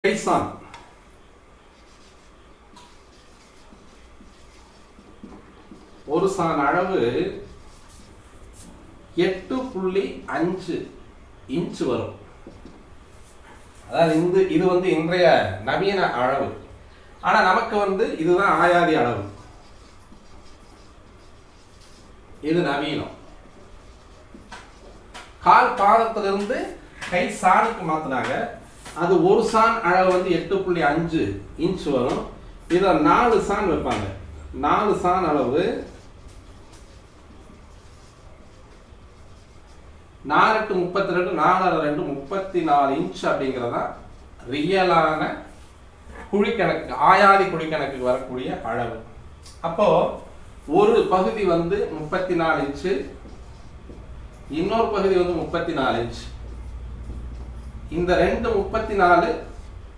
Kaizen ஒரு San அளவு 8.5 inch வரும். அதாவது இது இன்றைய நவீன அளவு. ஆனா நமக்கு இதுதான் ஆயாதி அளவு. இது நவீனம். கால் பாதத்திலிருந்து கை சாணுக்கு மாத்தினாங்க. அது ஒரு சான் அளவு 8.5 இன்ச் வரும். இத 4 சான் வைப்பாங்க. 4 சான் அளவு 4×8 = 32, 34 இன்ச் அப்படிங்கிறதா ரியலான குழிக்கணக்கு, ஆயாதி குழிக்கணக்கு வரக்கூடிய அளவு. அப்போ ஒரு பகுதி 34 இன்ச்சு, இன்னொரு பகுதி 34 இன்ச். இந்த ரெண்டு 34